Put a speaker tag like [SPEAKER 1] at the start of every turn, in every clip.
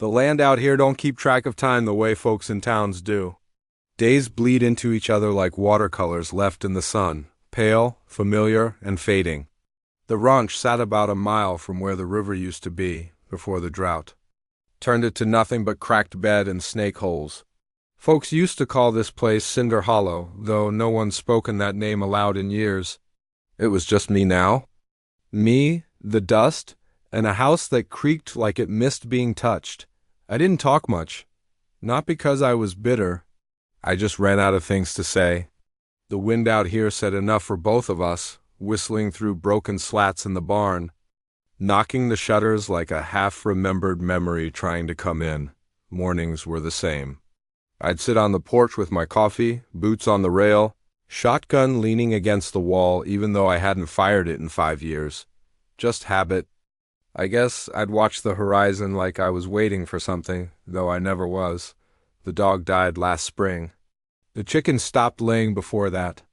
[SPEAKER 1] The land out here don't keep track of time the way folks in towns do. Days bleed into each other like watercolors left in the sun, pale, familiar, and fading. The ranch sat about a mile from where the river used to be, before the drought. Turned it to nothing but cracked bed and snake holes. Folks used to call this place Cinder Hollow, though no one's spoken that name aloud in years. It was just me now. Me, the dust, and a house that creaked like it missed being touched. I didn't talk much. Not because I was bitter. I just ran out of things to say. The wind out here said enough for both of us, whistling through broken slats in the barn, knocking the shutters like a half-remembered memory trying to come in. Mornings were the same. I'd sit on the porch with my coffee, boots on the rail, shotgun leaning against the wall even though I hadn't fired it in 5 years. Just habit. I guess I'd watch the horizon like I was waiting for something, though I never was. The dog died last spring. The chickens stopped laying before that.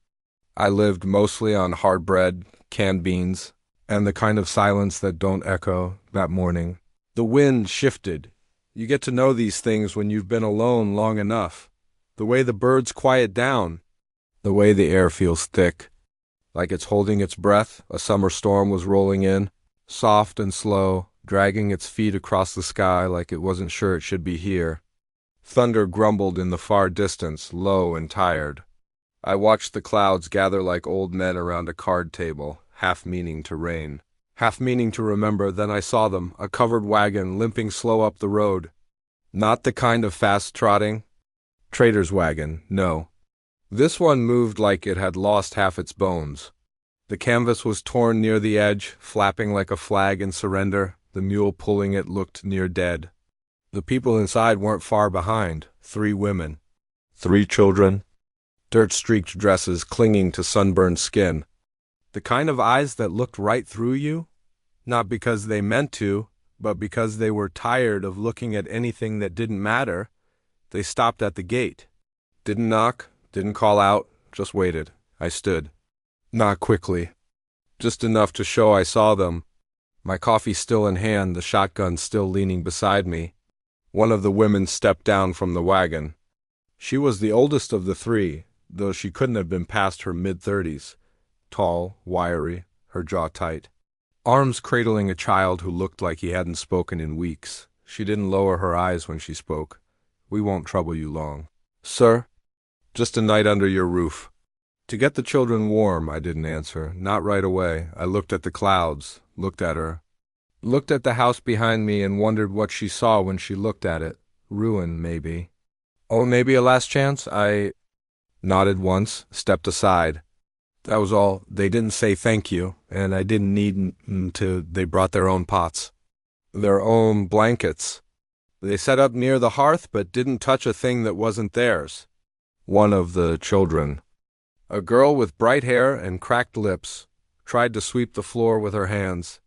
[SPEAKER 1] I lived mostly on hard bread, canned beans, and the kind of silence that don't echo that morning. The wind shifted. You get to know these things when you've been alone long enough. The way the birds quiet down. The way the air feels thick. Like it's holding its breath. A summer storm was rolling in, soft and slow, dragging its feet across the sky like it wasn't sure it should be here. Thunder grumbled in the far distance, low and tired. I watched the clouds gather like old men around a card table, half meaning to rain. Half meaning to remember, then I saw them, a covered wagon limping slow up the road. Not the kind of fast trotting. Trader's wagon, no. This one moved like it had lost half its bones. The canvas was torn near the edge, flapping like a flag in surrender. The mule pulling it looked near dead. The people inside weren't far behind. 3 women. 3 children. Dirt-streaked dresses clinging to sunburned skin. The kind of eyes that looked right through you, not because they meant to, but because they were tired of looking at anything that didn't matter. They stopped at the gate. Didn't knock, didn't call out, just waited. I stood. Not quickly. Just enough to show I saw them. My coffee still in hand, the shotgun still leaning beside me. One of the women stepped down from the wagon. She was the oldest of the 3, though she couldn't have been past her mid-30s. Tall, wiry, her jaw tight. Arms cradling a child who looked like he hadn't spoken in weeks. She didn't lower her eyes when she spoke. "We won't trouble you long." "Sir?" "Just a night under your roof." "To get the children warm," I didn't answer. Not right away. I looked at the clouds, looked at her. Looked at the house behind me and wondered what she saw when she looked at it. Ruin, maybe. "Oh, maybe a last chance?" I nodded once, stepped aside. That was all. They didn't say thank you, and I didn't need to. They brought their own pots. Their own blankets. They sat up near the hearth but didn't touch a thing that wasn't theirs. One of the children, a girl with bright hair and cracked lips, tried to sweep the floor with her hands.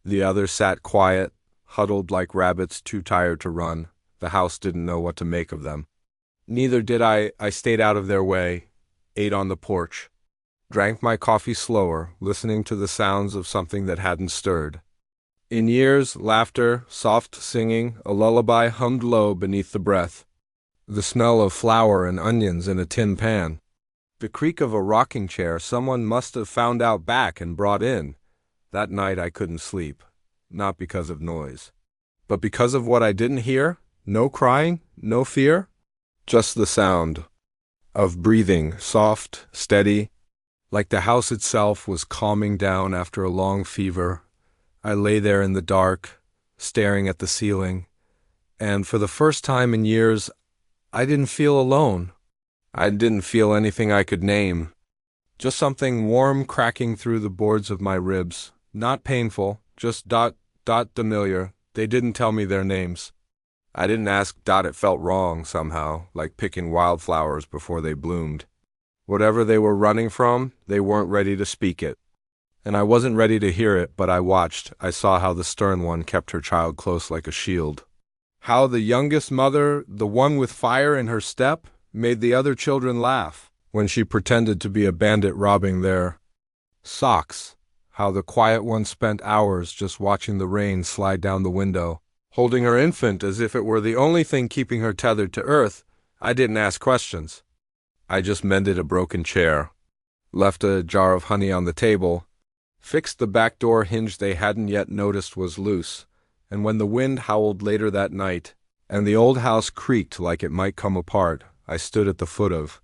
[SPEAKER 1] The others sat quiet, huddled like rabbits too tired to run. The house didn't know what to make of them. Neither did I. I stayed out of their way, ate on the porch, drank my coffee slower, listening to the sounds of something that hadn't stirred. In years, laughter, soft singing, a lullaby hummed low beneath the breath. The smell of flour and onions in a tin pan. The creak of a rocking chair someone must have found out back and brought in. That night I couldn't sleep, not because of noise, but because of what I didn't hear. No crying, no fear, just the sound of breathing, soft, steady, like the house itself was calming down after a long fever. I lay there in the dark, staring at the ceiling, and for the first time in years, I didn't feel alone. I didn't feel anything I could name. Just something warm cracking through the boards of my ribs. Not painful, just familiar. They didn't tell me their names. I didn't ask. It felt wrong somehow, like picking wildflowers before they bloomed. Whatever they were running from, they weren't ready to speak it. And I wasn't ready to hear it, but I watched. I saw how the stern one kept her child close like a shield. How the youngest mother, the one with fire in her step, made the other children laugh when she pretended to be a bandit robbing their socks. How the quiet one spent hours just watching the rain slide down the window, holding her infant as if it were the only thing keeping her tethered to earth. I didn't ask questions. I just mended a broken chair, left a jar of honey on the table, fixed the back door hinge they hadn't yet noticed was loose, and when the wind howled later that night, and the old house creaked like it might come apart, I stood at the foot of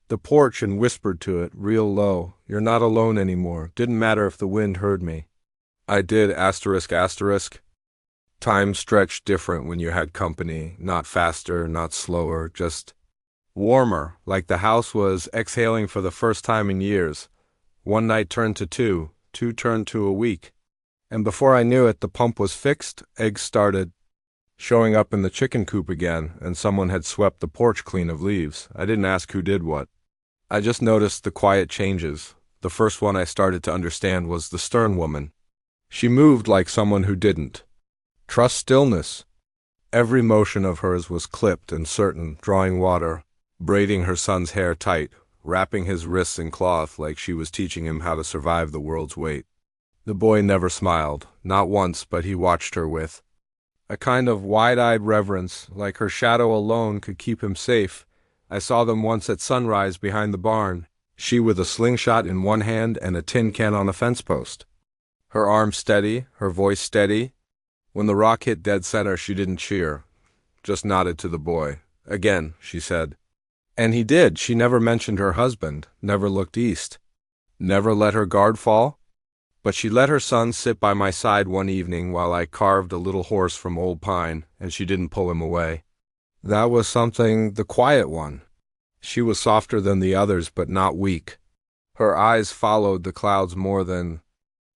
[SPEAKER 1] the porch and whispered to it, real low, "You're not alone anymore." Didn't matter if the wind heard me. I did, asterisk, asterisk. Time stretched different when you had company, not faster, not slower, just warmer, like the house was exhaling for the first time in years. One night turned to two, two turned to a week, and before I knew it, the pump was fixed, eggs started showing up in the chicken coop again, and someone had swept the porch clean of leaves. I didn't ask who did what. I just noticed the quiet changes. The first one I started to understand was the stern woman. She moved like someone who didn't trust stillness. Every motion of hers was clipped and certain, drawing water, braiding her son's hair tight, wrapping his wrists in cloth like she was teaching him how to survive the world's weight. The boy never smiled, not once, but he watched her with a kind of wide-eyed reverence, like her shadow alone could keep him safe. I saw them once at sunrise behind the barn, she with a slingshot in one hand and a tin can on a fence post. Her arm steady, her voice steady. When the rock hit dead center, she didn't cheer, just nodded to the boy. "Again," she said. And he did. She never mentioned her husband, never looked east, never let her guard fall. But she let her son sit by my side one evening while I carved a little horse from old pine, and she didn't pull him away. That was something, the quiet one. She was softer than the others, but not weak. Her eyes followed the clouds more than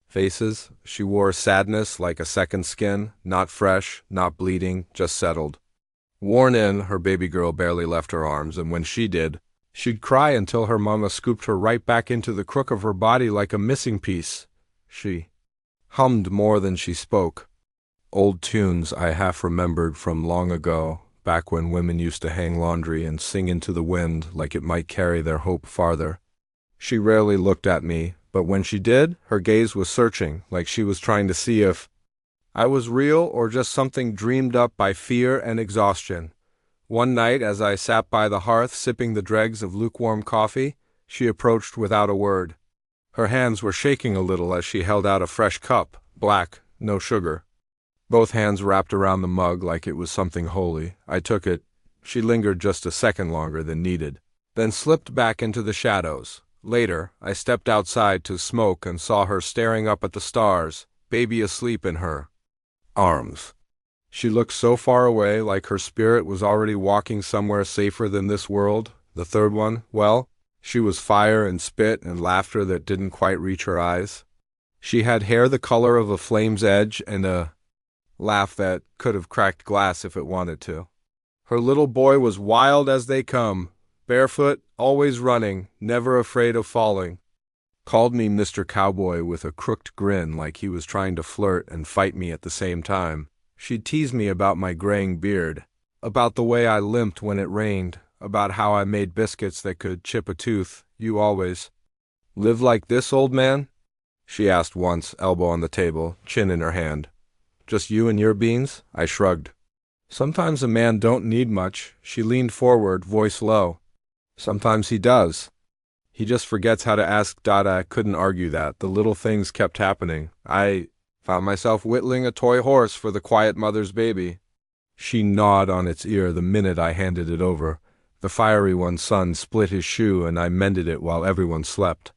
[SPEAKER 1] faces. She wore sadness like a second skin, not fresh, not bleeding, just settled. Worn in, her baby girl barely left her arms, and when she did, she'd cry until her mama scooped her right back into the crook of her body like a missing piece. She hummed more than she spoke. Old tunes I half remembered from long ago, back when women used to hang laundry and sing into the wind like it might carry their hope farther. She rarely looked at me, but when she did, her gaze was searching, like she was trying to see if I was real or just something dreamed up by fear and exhaustion. One night, as I sat by the hearth sipping the dregs of lukewarm coffee, she approached without a word. Her hands were shaking a little as she held out a fresh cup, black, no sugar. Both hands wrapped around the mug like it was something holy. I took it. She lingered just a second longer than needed, then slipped back into the shadows. Later, I stepped outside to smoke and saw her staring up at the stars, baby asleep in her arms. She looked so far away, like her spirit was already walking somewhere safer than this world. The third one, well, she was fire and spit and laughter that didn't quite reach her eyes. She had hair the color of a flame's edge and a laugh that could have cracked glass if it wanted to. Her little boy was wild as they come, barefoot, always running, never afraid of falling. Called me Mr. Cowboy with a crooked grin like he was trying to flirt and fight me at the same time. She'd tease me about my graying beard, about the way I limped when it rained, about how I made biscuits that could chip a tooth. "You always live like this, old man?" she asked once, elbow on the table, chin in her hand. "Just you and your beans?" I shrugged. "Sometimes a man don't need much." She leaned forward, voice low. "Sometimes he does. He just forgets how to ask." I couldn't argue that. The little things kept happening. I found myself whittling a toy horse for the quiet mother's baby. She gnawed on its ear the minute I handed it over. The fiery one's son split his shoe and I mended it while everyone slept.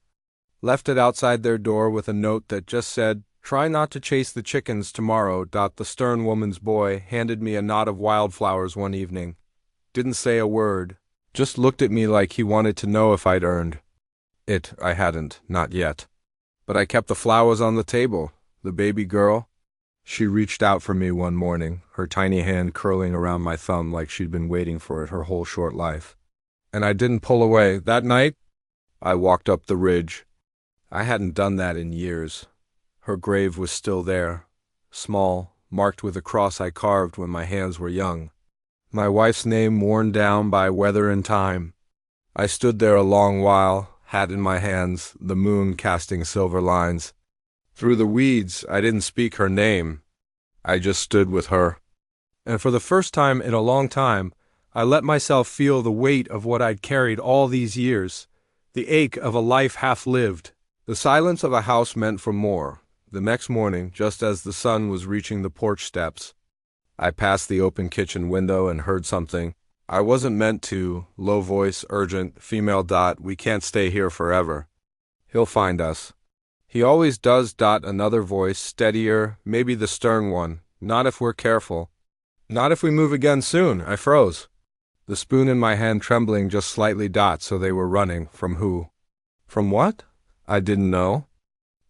[SPEAKER 1] Left it outside their door with a note that just said, "Try not to chase the chickens tomorrow." The stern woman's boy handed me a knot of wildflowers one evening. Didn't say a word, just looked at me like he wanted to know if I'd earned it. I hadn't, not yet. But I kept the flowers on the table. The baby girl, she reached out for me one morning, her tiny hand curling around my thumb like she'd been waiting for it her whole short life. And I didn't pull away. That night, I walked up the ridge. I hadn't done that in years. Her grave was still there, small, marked with a cross I carved when my hands were young. My wife's name worn down by weather and time. I stood there a long while, hat in my hands, the moon casting silver lines. Through the weeds, I didn't speak her name. I just stood with her. And for the first time in a long time, I let myself feel the weight of what I'd carried all these years, the ache of a life half lived. The silence of a house meant for more. The next morning, just as the sun was reaching the porch steps, I passed the open kitchen window and heard something I wasn't meant to. Low voice, urgent, female. We can't stay here forever. He'll find us. He always does. Another voice, steadier, maybe the stern one. Not if we're careful. Not if we move again soon. I froze. The spoon in my hand trembling just slightly. So they were running. From who? From what? I didn't know.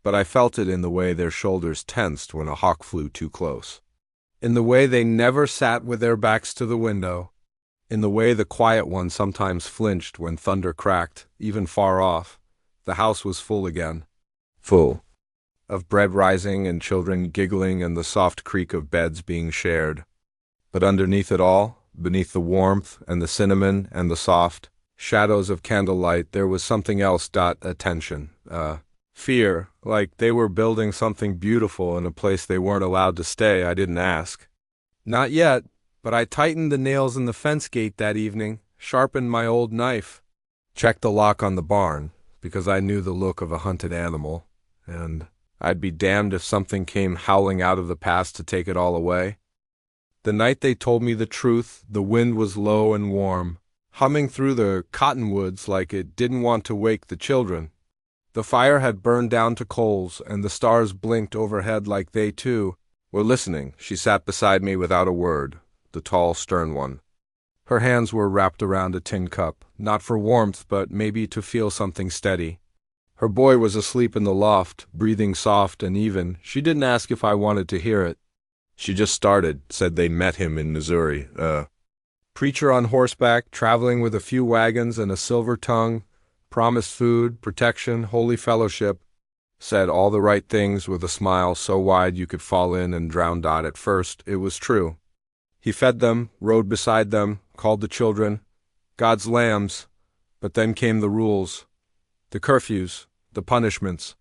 [SPEAKER 1] But I felt it in the way their shoulders tensed when a hawk flew too close. In the way they never sat with their backs to the window. In the way the quiet one sometimes flinched when thunder cracked, even far off. The house was full again. Full. Of bread rising and children giggling and the soft creak of beds being shared. But underneath it all, beneath the warmth and the cinnamon and the soft shadows of candlelight, there was something else. Attention. Fear, like they were building something beautiful in a place they weren't allowed to stay. I didn't ask. Not yet, but I tightened the nails in the fence gate that evening, sharpened my old knife, checked the lock on the barn, because I knew the look of a hunted animal, and I'd be damned if something came howling out of the past to take it all away. The night they told me the truth, the wind was low and warm, humming through the cottonwoods like it didn't want to wake the children. The fire had burned down to coals, and the stars blinked overhead like they, too, were listening. She sat beside me without a word, the tall, stern one. Her hands were wrapped around a tin cup, not for warmth, but maybe to feel something steady. Her boy was asleep in the loft, breathing soft and even. She didn't ask if I wanted to hear it. She just started, said they met him in Missouri. Preacher on horseback, traveling with a few wagons and a silver tongue, promised food, protection, holy fellowship, said all the right things with a smile so wide you could fall in and drown. At first, it was true. He fed them, rode beside them, called the children God's lambs, but then came the rules, the curfews, the punishments.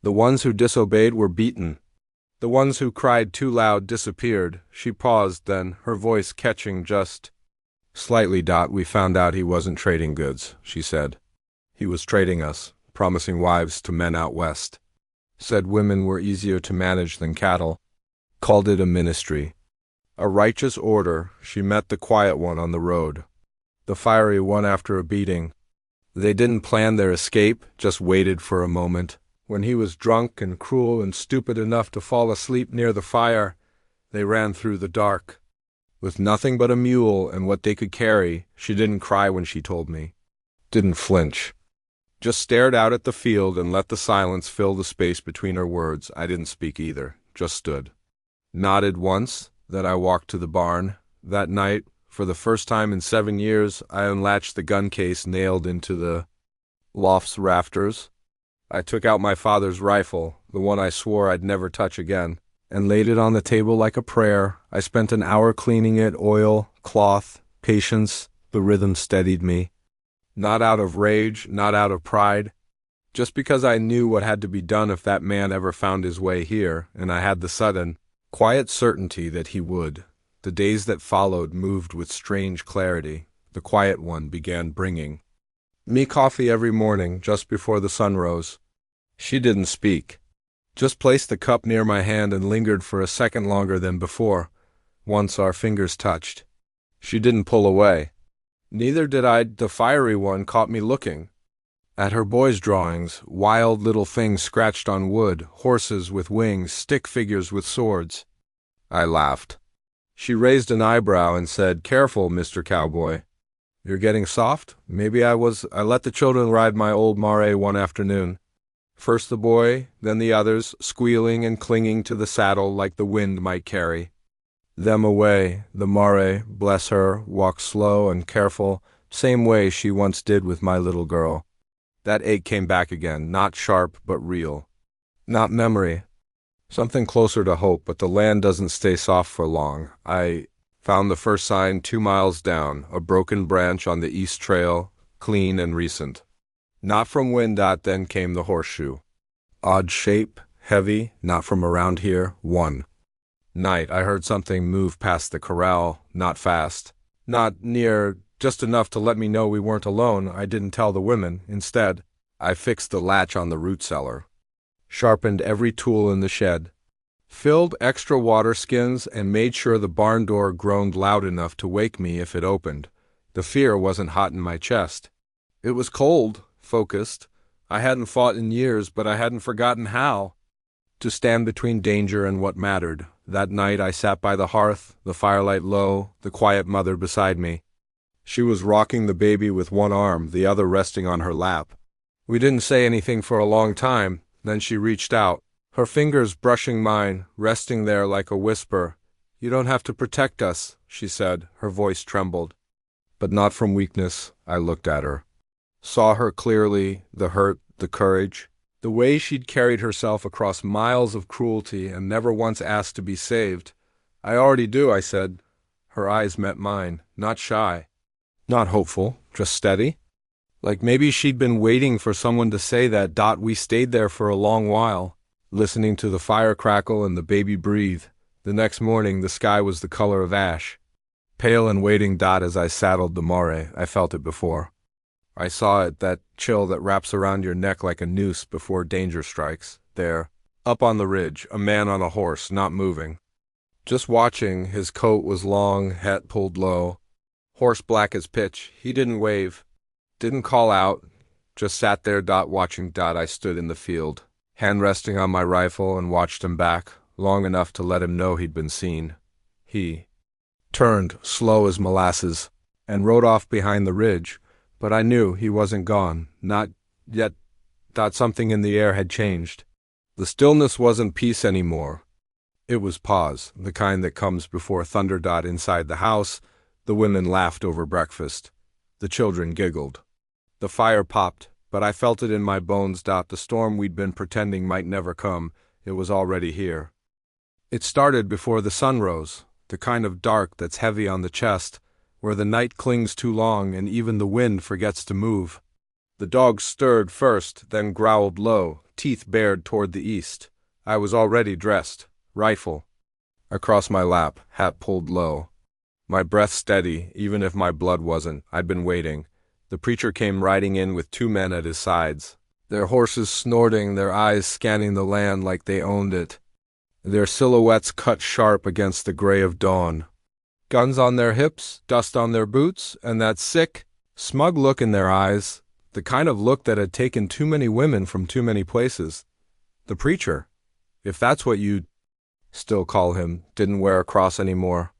[SPEAKER 1] The ones who disobeyed were beaten. The ones who cried too loud disappeared. She paused, then, her voice catching just slightly. We found out he wasn't trading goods, she said. He was trading us, promising wives to men out west. Said women were easier to manage than cattle. Called it a ministry. A righteous order. She met the quiet one on the road. The fiery one after a beating. They didn't plan their escape, just waited for a moment. When he was drunk and cruel and stupid enough to fall asleep near the fire, they ran through the dark. With nothing but a mule and what they could carry, she didn't cry when she told me. Didn't flinch. Just stared out at the field and let the silence fill the space between her words. I didn't speak either, just stood. Nodded once, then I walked to the barn. That night, for the first time in 7 years, I unlatched the gun case nailed into the loft's rafters. I took out my father's rifle, the one I swore I'd never touch again, and laid it on the table like a prayer. I spent an hour cleaning it, oil, cloth, patience. The rhythm steadied me. Not out of rage, not out of pride, just because I knew what had to be done if that man ever found his way here, and I had the sudden, quiet certainty that he would. The days that followed moved with strange clarity. The quiet one began bringing me coffee every morning just before the sun rose. She didn't speak, just placed the cup near my hand and lingered for a second longer than before. Once our fingers touched. She didn't pull away. Neither did I. The fiery one caught me looking at her boy's drawings, wild little things scratched on wood, horses with wings, stick figures with swords. I laughed. She raised an eyebrow and said, "Careful, Mr. Cowboy. You're getting soft?" Maybe I was. I let the children ride my old mare one afternoon. First the boy, then the others, squealing and clinging to the saddle like the wind might carry them away. The mare, bless her, walked slow and careful, same way she once did with my little girl. That ache came back again, not sharp but real. Not memory. Something closer to hope, but the land doesn't stay soft for long. I found the first sign 2 miles down, a broken branch on the east trail, clean and recent. Not from wind. Then came the horseshoe. Odd shape, heavy, not from around here, one. Night, I heard something move past the corral, not fast. Not near, just enough to let me know we weren't alone. I didn't tell the women. Instead, I fixed the latch on the root cellar, sharpened every tool in the shed, filled extra water skins, and made sure the barn door groaned loud enough to wake me if it opened. The fear wasn't hot in my chest. It was cold, focused. I hadn't fought in years, but I hadn't forgotten how to stand between danger and what mattered. That night I sat by the hearth, the firelight low, the quiet mother beside me. She was rocking the baby with one arm, the other resting on her lap. We didn't say anything for a long time, then she reached out, her fingers brushing mine, resting there like a whisper. "You don't have to protect us," she said. Her voice trembled. But not from weakness. I looked at her. Saw her clearly, the hurt, the courage, the way she'd carried herself across miles of cruelty and never once asked to be saved. "I already do," I said. Her eyes met mine, not shy, not hopeful, just steady. Like maybe she'd been waiting for someone to say that. We stayed there for a long while, listening to the fire crackle and the baby breathe. The next morning the sky was the color of ash, pale and waiting. As I saddled the mare, I felt it before. I saw it, that chill that wraps around your neck like a noose before danger strikes. There, up on the ridge, a man on a horse, not moving, just watching. His coat was long, hat pulled low, horse black as pitch. He didn't wave, didn't call out, just sat there. Watching. I stood in the field, hand resting on my rifle, and watched him back, long enough to let him know he'd been seen. He turned, slow as molasses, and rode off behind the ridge. But I knew he wasn't gone, not yet. Something in the air had changed. The stillness wasn't peace anymore. It was pause, the kind that comes before thunder. Inside the house, the women laughed over breakfast. The children giggled. The fire popped, but I felt it in my bones. The storm we'd been pretending might never come, it was already here. It started before the sun rose, the kind of dark that's heavy on the chest, where the night clings too long and even the wind forgets to move. The dogs stirred first, then growled low, teeth bared toward the east. I was already dressed, rifle across my lap, hat pulled low, my breath steady, even if my blood wasn't. I'd been waiting. The preacher came riding in with 2 men at his sides, their horses snorting, their eyes scanning the land like they owned it, their silhouettes cut sharp against the gray of dawn. Guns on their hips, dust on their boots, and that sick, smug look in their eyes, the kind of look that had taken too many women from too many places. The preacher, if that's what you'd still call him, didn't wear a cross anymore.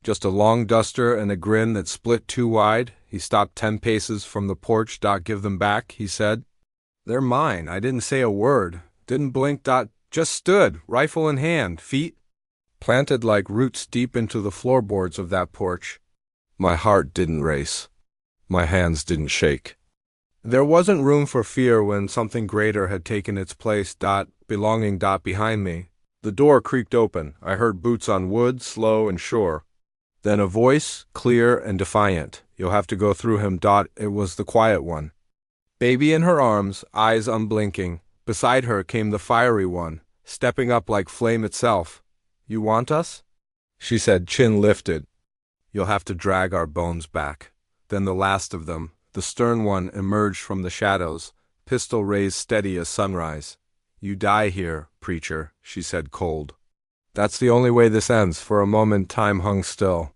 [SPEAKER 1] Just a long duster and a grin that split too wide. He stopped 10 paces from the porch. "Give them back," he said. "They're mine." I didn't say a word, didn't blink. Just stood, rifle in hand, feet planted like roots deep into the floorboards of that porch. My heart didn't race. My hands didn't shake. There wasn't room for fear when something greater had taken its place. Belonging. Behind me. The door creaked open. I heard boots on wood, slow and sure. Then a voice, clear and defiant. "You'll have to go through him." It was the quiet one. Baby in her arms, eyes unblinking. Beside her came the fiery one, stepping up like flame itself. "You want us?" she said, chin lifted. "You'll have to drag our bones back." Then the last of them, the stern one, emerged from the shadows, pistol raised steady as sunrise. "You die here, preacher," she said cold. "That's the only way this ends." For a moment time hung still,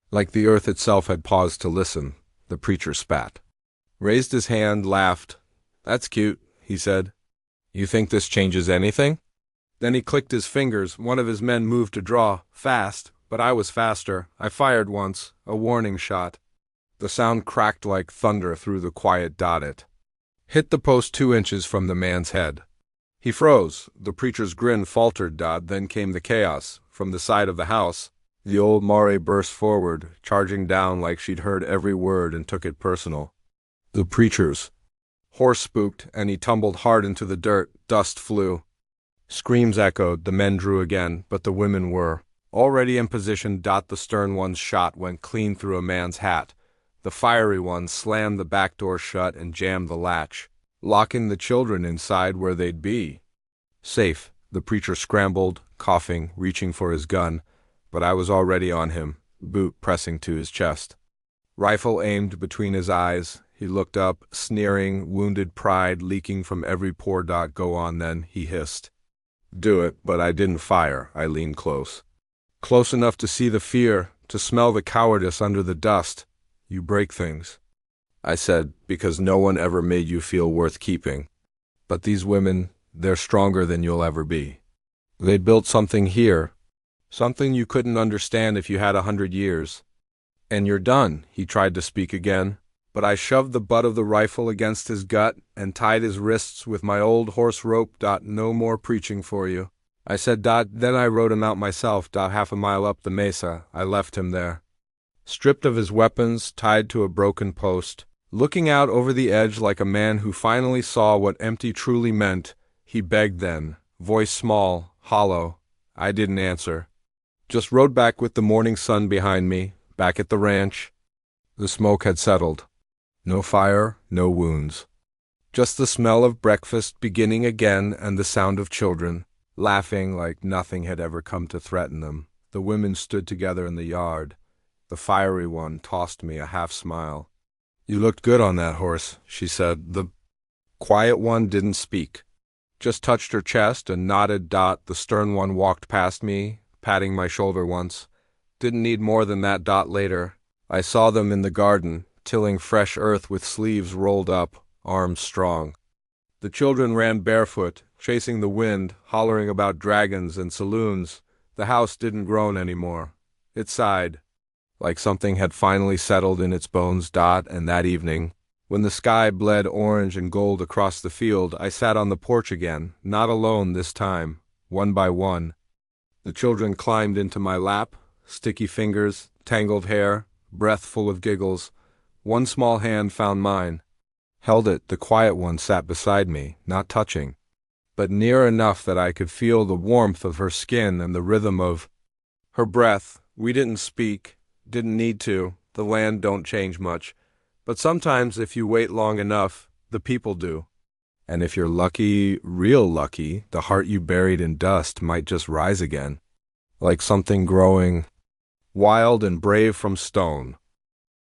[SPEAKER 1] like the earth itself had paused to listen. The preacher spat, raised his hand, laughed. "That's cute," he said. "You think this changes anything?" Then he clicked his fingers. One of his men moved to draw, fast, but I was faster. I fired once, a warning shot. The sound cracked like thunder through the quiet. It hit the post 2 inches from the man's head. He froze. The preacher's grin faltered. Then came the chaos. From the side of the house, the old mare burst forward, charging down like she'd heard every word and took it personal. The preacher's horse spooked, and he tumbled hard into the dirt. Dust flew. Screams echoed. The men drew again, but the women were already in position. The stern one's shot went clean through a man's hat. The fiery one slammed the back door shut and jammed the latch, locking the children inside where they'd be safe. The preacher scrambled, coughing, reaching for his gun, but I was already on him, boot pressing to his chest. Rifle aimed between his eyes. He looked up, sneering, wounded pride leaking from every pore. Go on then, he hissed. Do it, but I didn't fire. I leaned close. Close enough to see the fear, to smell the cowardice under the dust. You break things, I said, because no one ever made you feel worth keeping. But these women, they're stronger than you'll ever be. They'd built something here, something you couldn't understand if you had 100 years. And you're done, he tried to speak again, but I shoved the butt of the rifle against his gut and tied his wrists with my old horse rope. No more preaching for you, I said. Then I rode him out myself. Half a mile up the mesa, I left him there, stripped of his weapons, tied to a broken post, looking out over the edge like a man who finally saw what empty truly meant. He begged then, voice small, hollow. I didn't answer. Just rode back with the morning sun behind me, back at the ranch. The smoke had settled. No fire, no wounds. Just the smell of breakfast beginning again and the sound of children, laughing like nothing had ever come to threaten them. The women stood together in the yard. The fiery one tossed me a half smile. You looked good on that horse, she said. The quiet one didn't speak, just touched her chest and nodded. The stern one walked past me, patting my shoulder once. Didn't need more than that. Later, I saw them in the garden, tilling fresh earth with sleeves rolled up, arms strong. The children ran barefoot, chasing the wind, hollering about dragons and saloons. The house didn't groan anymore. It sighed, like something had finally settled in its bones. And that evening, when the sky bled orange and gold across the field, I sat on the porch again, not alone this time, one by one. The children climbed into my lap, sticky fingers, tangled hair, breath full of giggles. One small hand found mine, held it. The quiet one sat beside me, not touching, but near enough that I could feel the warmth of her skin and the rhythm of her breath. We didn't speak, didn't need to. The land don't change much, but sometimes if you wait long enough, the people do. And if you're lucky, real lucky, the heart you buried in dust might just rise again, like something growing wild and brave from stone.